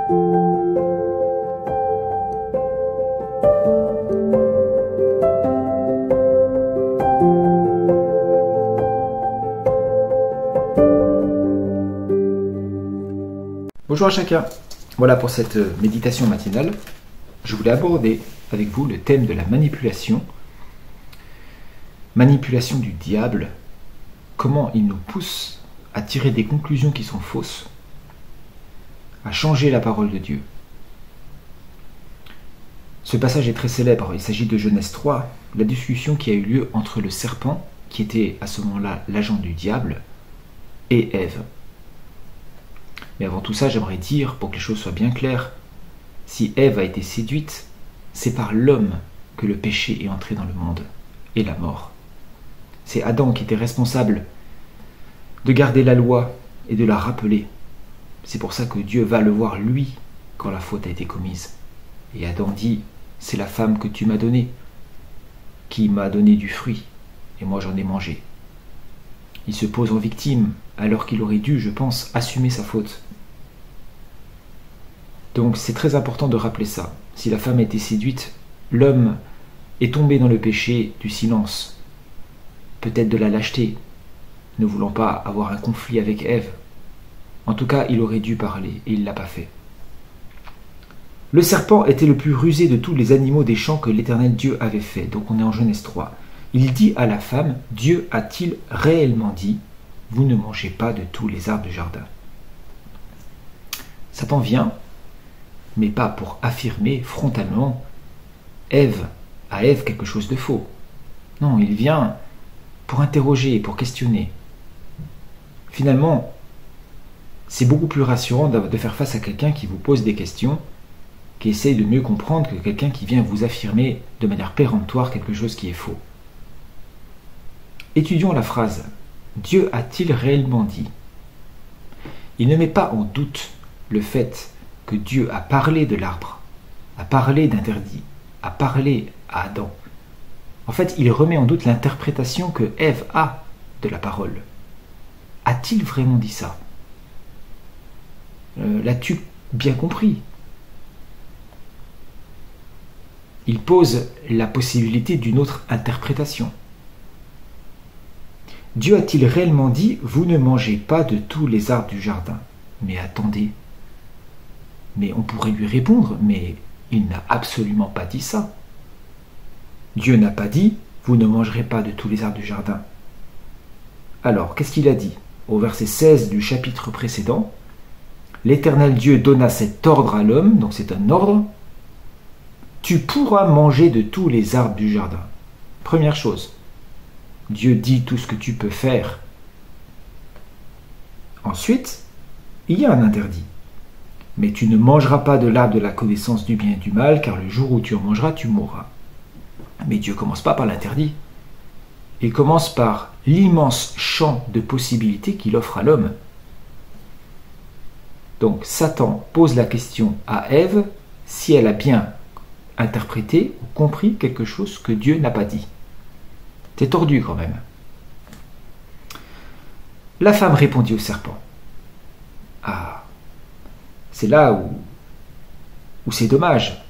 Bonjour à chacun. Voilà pour cette méditation matinale. Je voulais aborder avec vous le thème de la manipulation. Manipulation du diable. Comment il nous pousse à tirer des conclusions qui sont fausses, à changer la parole de Dieu. Ce passage est très célèbre. Il s'agit de Genèse 3, la discussion qui a eu lieu entre le serpent, qui était à ce moment-là l'agent du diable, et Ève. Mais avant tout ça, j'aimerais dire, pour que les choses soient bien claires, si Ève a été séduite, c'est par l'homme que le péché est entré dans le monde, et la mort. C'est Adam qui était responsable de garder la loi et de la rappeler. C'est pour ça que Dieu va le voir, lui, quand la faute a été commise. Et Adam dit, c'est la femme que tu m'as donnée, qui m'a donné du fruit, et moi j'en ai mangé. Il se pose en victime, alors qu'il aurait dû, je pense, assumer sa faute. Donc c'est très important de rappeler ça. Si la femme a été séduite, l'homme est tombé dans le péché du silence, peut-être de la lâcheté, ne voulant pas avoir un conflit avec Ève. En tout cas, il aurait dû parler, et il ne l'a pas fait. Le serpent était le plus rusé de tous les animaux des champs que l'Éternel Dieu avait fait. Donc on est en Genèse 3. Il dit à la femme, Dieu a-t-il réellement dit, vous ne mangez pas de tous les arbres du jardin. Satan vient, mais pas pour affirmer frontalement à Ève quelque chose de faux. Non, il vient pour interroger, pour questionner. Finalement, c'est beaucoup plus rassurant de faire face à quelqu'un qui vous pose des questions, qui essaye de mieux comprendre que quelqu'un qui vient vous affirmer de manière péremptoire quelque chose qui est faux. Étudions la phrase « Dieu a-t-il réellement dit ?» Il ne met pas en doute le fait que Dieu a parlé de l'arbre, a parlé d'interdit, a parlé à Adam. En fait, il remet en doute l'interprétation que Ève a de la parole. A-t-il vraiment dit ça? L'as-tu bien compris? Il pose la possibilité d'une autre interprétation. Dieu a-t-il réellement dit « Vous ne mangez pas de tous les arbres du jardin » Mais attendez. Mais on pourrait lui répondre, mais il n'a absolument pas dit ça. Dieu n'a pas dit « Vous ne mangerez pas de tous les arbres du jardin ». Alors, qu'est-ce qu'il a dit? Au verset 16 du chapitre précédent, l'Éternel Dieu donna cet ordre à l'homme, donc c'est un ordre, « Tu pourras manger de tous les arbres du jardin ». Première chose, Dieu dit tout ce que tu peux faire. Ensuite, il y a un interdit. Mais tu ne mangeras pas de l'arbre de la connaissance du bien et du mal, car le jour où tu en mangeras, tu mourras. Mais Dieu ne commence pas par l'interdit. Il commence par l'immense champ de possibilités qu'il offre à l'homme. Donc Satan pose la question à Ève si elle a bien interprété ou compris quelque chose que Dieu n'a pas dit. C'est tordu quand même. La femme répondit au serpent. Ah, c'est là où c'est dommage,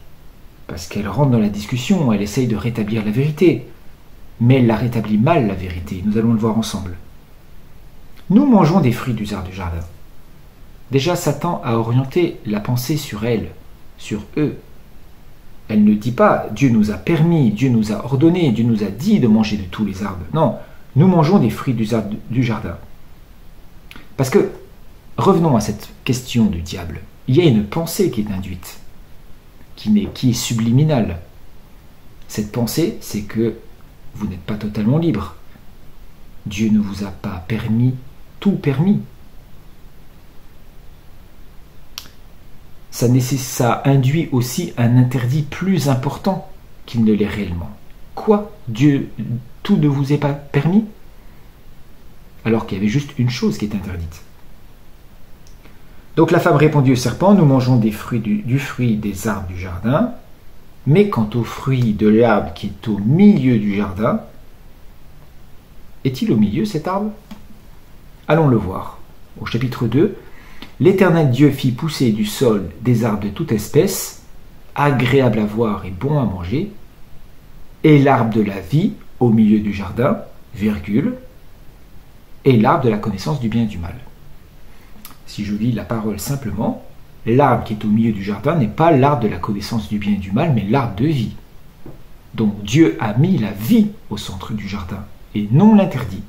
parce qu'elle rentre dans la discussion, elle essaye de rétablir la vérité, mais elle la rétablit mal, la vérité, nous allons le voir ensemble. Nous mangeons des fruits du arbre du jardin. Déjà, Satan a orienté la pensée sur elle, sur eux. Elle ne dit pas « Dieu nous a permis, Dieu nous a ordonné, Dieu nous a dit de manger de tous les arbres ». Non, nous mangeons des fruits du jardin. Parce que, revenons à cette question du diable. Il y a une pensée qui est induite, qui est subliminale. Cette pensée, c'est que vous n'êtes pas totalement libre. Dieu ne vous a pas tout permis. Ça induit aussi un interdit plus important qu'il ne l'est réellement. Quoi? Dieu, tout ne vous est pas permis? Alors qu'il y avait juste une chose qui est interdite. Donc la femme répondit au serpent, nous mangeons du fruit des arbres du jardin, mais quant au fruit de l'arbre qui est au milieu du jardin, est-il au milieu cet arbre? Allons le voir. Au chapitre 2, L'Éternel Dieu fit pousser du sol des arbres de toute espèce, agréables à voir et bons à manger, et l'arbre de la vie au milieu du jardin, virgule, et l'arbre de la connaissance du bien et du mal. Si je lis la parole simplement, l'arbre qui est au milieu du jardin n'est pas l'arbre de la connaissance du bien et du mal, mais l'arbre de vie. Donc Dieu a mis la vie au centre du jardin, et non l'interdit.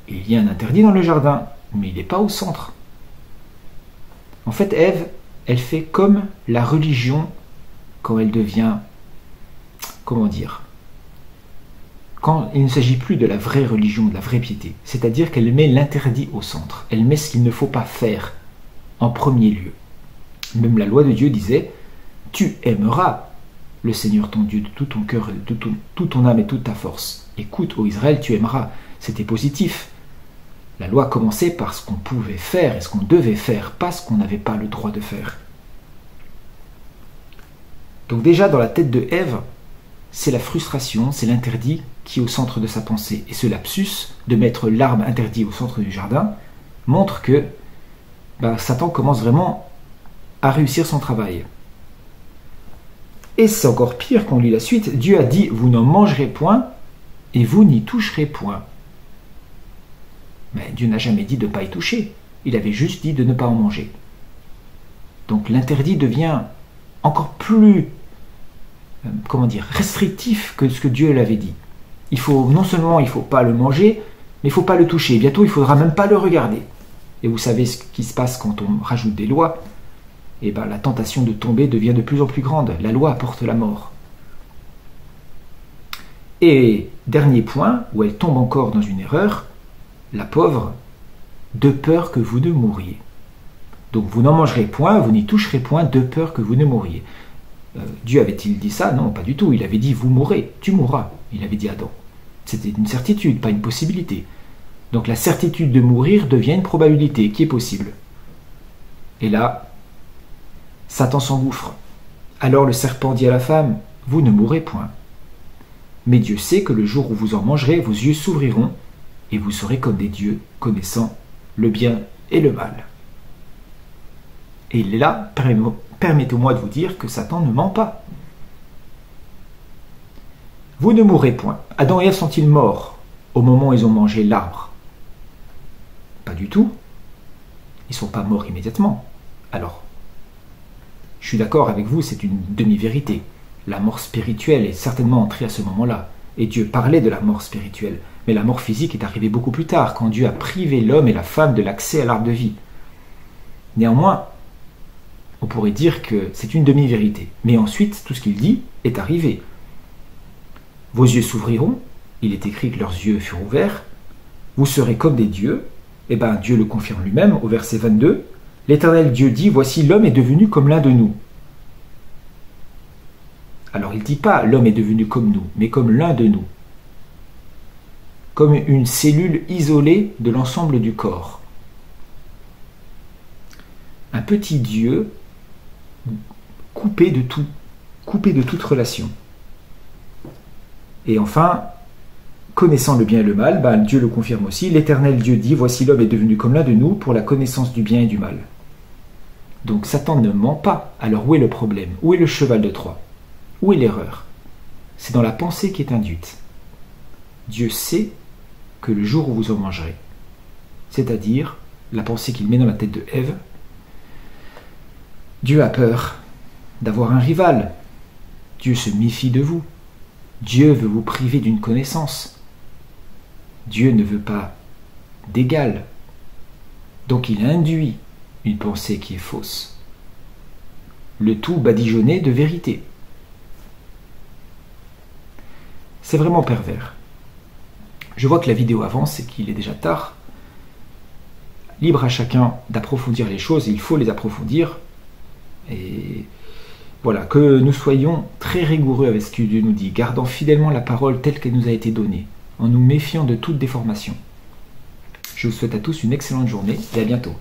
Il y a un interdit dans le jardin, mais il n'est pas au centre. En fait, Ève, elle fait comme la religion quand elle devient, comment dire, quand il ne s'agit plus de la vraie religion, de la vraie piété. C'est-à-dire qu'elle met l'interdit au centre. Elle met ce qu'il ne faut pas faire en premier lieu. Même la loi de Dieu disait, tu aimeras le Seigneur ton Dieu de tout ton cœur, de toute ton âme et toute ta force. Écoute, ô Israël, tu aimeras. C'était positif. La loi commençait par ce qu'on pouvait faire et ce qu'on devait faire, pas ce qu'on n'avait pas le droit de faire. Donc déjà, dans la tête de Ève, c'est la frustration, c'est l'interdit qui est au centre de sa pensée. Et ce lapsus de mettre l'arbre interdit au centre du jardin montre que Satan commence vraiment à réussir son travail. Et c'est encore pire quand on lit la suite. Dieu a dit, vous n'en mangerez point et vous n'y toucherez point. Mais Dieu n'a jamais dit de ne pas y toucher. Il avait juste dit de ne pas en manger. Donc l'interdit devient encore plus, restrictif que ce que Dieu l'avait dit. Non seulement il ne faut pas le manger, mais il ne faut pas le toucher. Bientôt, il ne faudra même pas le regarder. Et vous savez ce qui se passe quand on rajoute des lois. La tentation de tomber devient de plus en plus grande. La loi apporte la mort. Et dernier point, où elle tombe encore dans une erreur, la pauvre, de peur que vous ne mouriez. Donc vous n'en mangerez point, vous n'y toucherez point, de peur que vous ne mouriez. Dieu avait-il dit ça? Non, pas du tout. Il avait dit, vous mourrez, tu mourras. Il avait dit à Adam. C'était une certitude, pas une possibilité. Donc la certitude de mourir devient une probabilité qui est possible. Et là, Satan s'engouffre. Alors le serpent dit à la femme, vous ne mourrez point. Mais Dieu sait que le jour où vous en mangerez, vos yeux s'ouvriront, et vous serez comme des dieux, connaissant le bien et le mal. Et là, permettez-moi de vous dire que Satan ne ment pas. Vous ne mourrez point. Adam et Ève sont-ils morts au moment où ils ont mangé l'arbre? Pas du tout. Ils ne sont pas morts immédiatement. Alors, je suis d'accord avec vous, c'est une demi-vérité. La mort spirituelle est certainement entrée à ce moment-là. Et Dieu parlait de la mort spirituelle. Mais la mort physique est arrivée beaucoup plus tard, quand Dieu a privé l'homme et la femme de l'accès à l'arbre de vie. Néanmoins, on pourrait dire que c'est une demi-vérité. Mais ensuite, tout ce qu'il dit est arrivé. Vos yeux s'ouvriront, il est écrit que leurs yeux furent ouverts, vous serez comme des dieux. Dieu le confirme lui-même au verset 22. L'Éternel Dieu dit, voici l'homme est devenu comme l'un de nous. Alors il ne dit pas l'homme est devenu comme nous, mais comme l'un de nous. Comme une cellule isolée de l'ensemble du corps. Un petit Dieu coupé de tout, coupé de toute relation. Et enfin, connaissant le bien et le mal, Dieu le confirme aussi. L'Éternel Dieu dit, voici l'homme est devenu comme l'un de nous pour la connaissance du bien et du mal. Donc Satan ne ment pas. Alors où est le problème? Où est le cheval de Troie? Où est l'erreur? C'est dans la pensée qui est induite. Dieu sait que le jour où vous en mangerez, c'est-à-dire la pensée qu'il met dans la tête de Ève, Dieu a peur d'avoir un rival. Dieu se méfie de vous. Dieu veut vous priver d'une connaissance. Dieu ne veut pas d'égal. Donc il induit une pensée qui est fausse. Le tout badigeonné de vérité. C'est vraiment pervers. Je vois que la vidéo avance et qu'il est déjà tard. Libre à chacun d'approfondir les choses, il faut les approfondir. Et voilà, que nous soyons très rigoureux avec ce que Dieu nous dit, gardant fidèlement la parole telle qu'elle nous a été donnée, en nous méfiant de toute déformation. Je vous souhaite à tous une excellente journée et à bientôt.